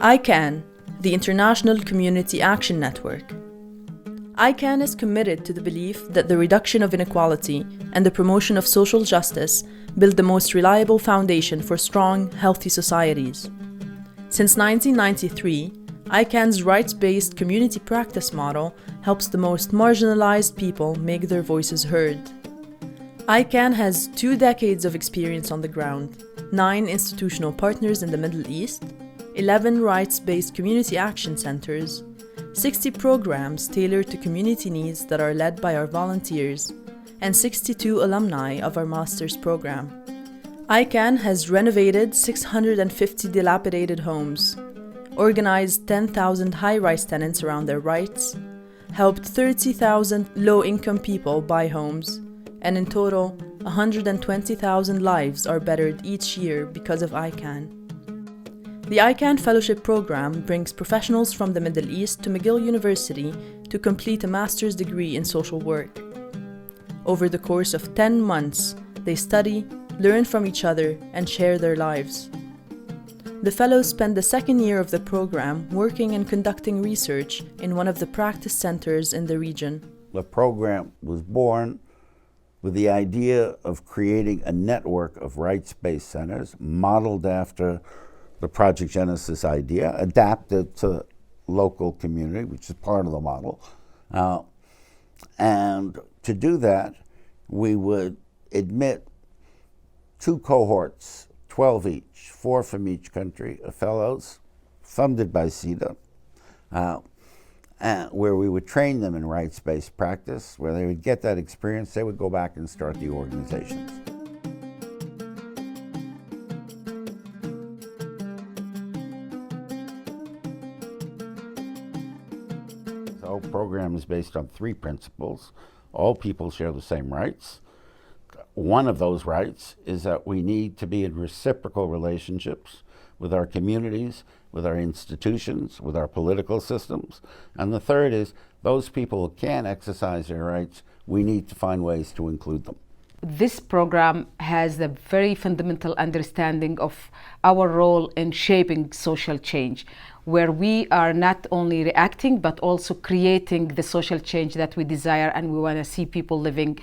ICAN, the International Community Action Network. ICAN is committed to the belief that the reduction of inequality and the promotion of social justice build the most reliable foundation for strong, healthy societies. Since 1993, ICAN's rights-based community practice model helps the most marginalized people make their voices heard. ICAN has 2 decades of experience on the ground, 9 institutional partners in the Middle East, 11 rights-based community action centers, 60 programs tailored to community needs that are led by our volunteers, and 62 alumni of our master's program. ICAN has renovated 650 dilapidated homes, organized 10,000 high-rise tenants around their rights, helped 30,000 low-income people buy homes, and in total, 120,000 lives are bettered each year because of ICAN. The ICAN Fellowship Program brings professionals from the Middle East to McGill University to complete a master's degree in social work. Over the course of 10 months, they study, learn from each other, and share their lives. The fellows spend the second year of the program working and conducting research in one of the practice centers in the region. The program was born with the idea of creating a network of rights-based centers modeled after the Project Genesis idea, adapted to the local community, which is part of the model. And to do that, we would admit 2 cohorts, 12 each, 4 from each country, of fellows, funded by CEDA, where we would train them in rights-based practice, where they would get that experience, they would go back and start the organizations. The whole program is based on 3 principles. All people share the same rights. One of those rights is that we need to be in reciprocal relationships with our communities, with our institutions, with our political systems. And the third is those people who can't exercise their rights, we need to find ways to include them. This program has a very fundamental understanding of our role in shaping social change, where we are not only reacting but also creating the social change that we desire and we want to see people living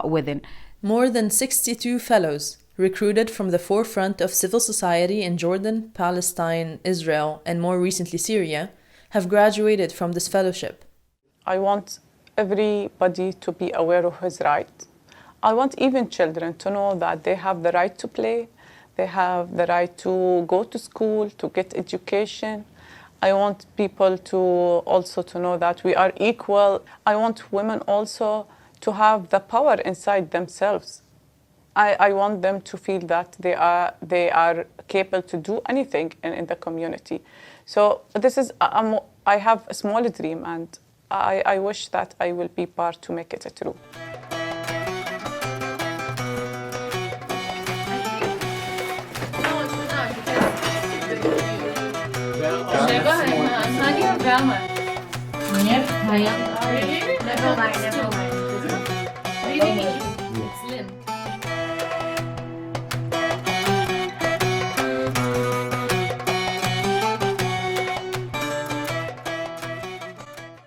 within. More than 62 fellows, recruited from the forefront of civil society in Jordan, Palestine, Israel, and more recently Syria, have graduated from this fellowship. I want everybody to be aware of his right. I want even children to know that they have the right to play, they have the right to go to school, to get education. I want people to also to know that we are equal. I want women also to have the power inside themselves. I want them to feel that they are capable to do anything in the community. So this is, I have a small dream, and I wish that I will be part to make it true.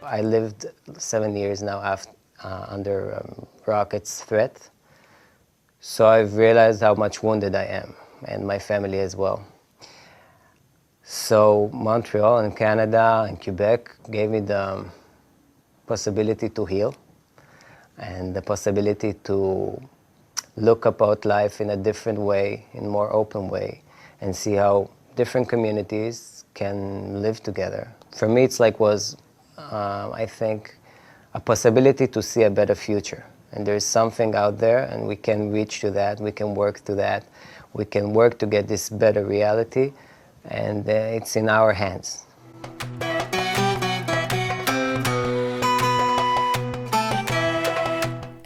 I lived 7 years now under rockets threat. So I've realized how much wounded I am, and my family as well. So Montreal and Canada and Quebec gave me the possibility to heal and the possibility to look about life in a different way, in a more open way, and see how different communities can live together. For me, it's like I think, a possibility to see a better future. And there's something out there, and we can reach to that, we can work to that, we can work to get this better reality, and it's in our hands.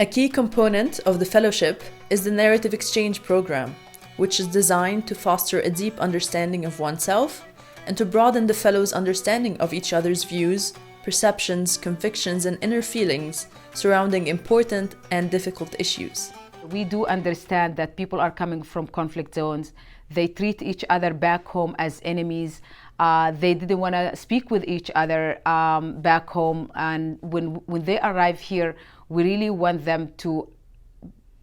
A key component of the fellowship is the Narrative Exchange Program, which is designed to foster a deep understanding of oneself and to broaden the fellows' understanding of each other's views, perceptions, convictions, and inner feelings surrounding important and difficult issues. We do understand that people are coming from conflict zones. They treat each other back home as enemies. They didn't want to speak with each other back home. And when they arrive here, we really want them to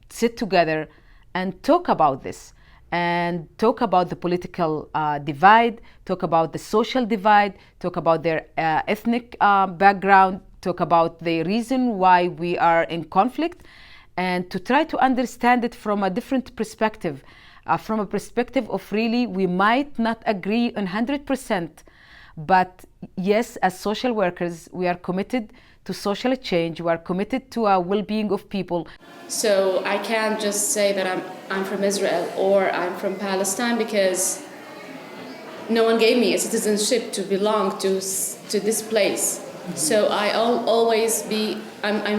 sit together and talk about this, and talk about the political divide, talk about the social divide, talk about their ethnic background, talk about the reason why we are in conflict, and to try to understand it from a different perspective, from a perspective of really we might not agree on 100%, but yes, as social workers, we are committed to social change. We are committed to our well-being of people. So I can't just say that I'm from Israel or I'm from Palestine, because no one gave me a citizenship to belong to this place. So I'm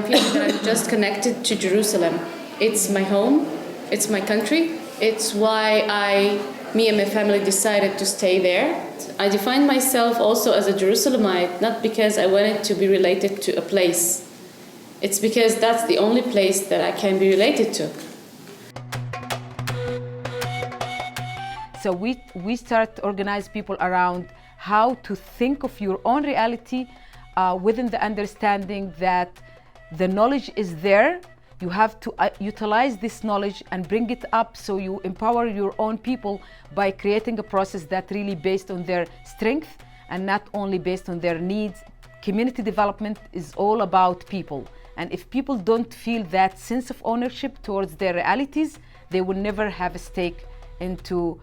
feeling that I'm just connected to Jerusalem. It's my home, it's my country. It's why me and my family decided to stay there. I define myself also as a Jerusalemite, not because I wanted to be related to a place. It's because that's the only place that I can be related to. So we start to organize people around how to think of your own reality within the understanding that the knowledge is there. You have to utilize this knowledge and bring it up so you empower your own people by creating a process that really based on their strength and not only based on their needs. Community development is all about people. And if people don't feel that sense of ownership towards their realities, they will never have a stake into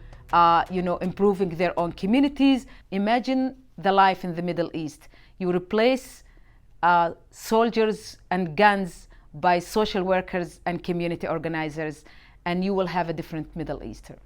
improving their own communities. Imagine the life in the Middle East. You replace soldiers and guns by social workers and community organizers, and you will have a different Middle Eastern.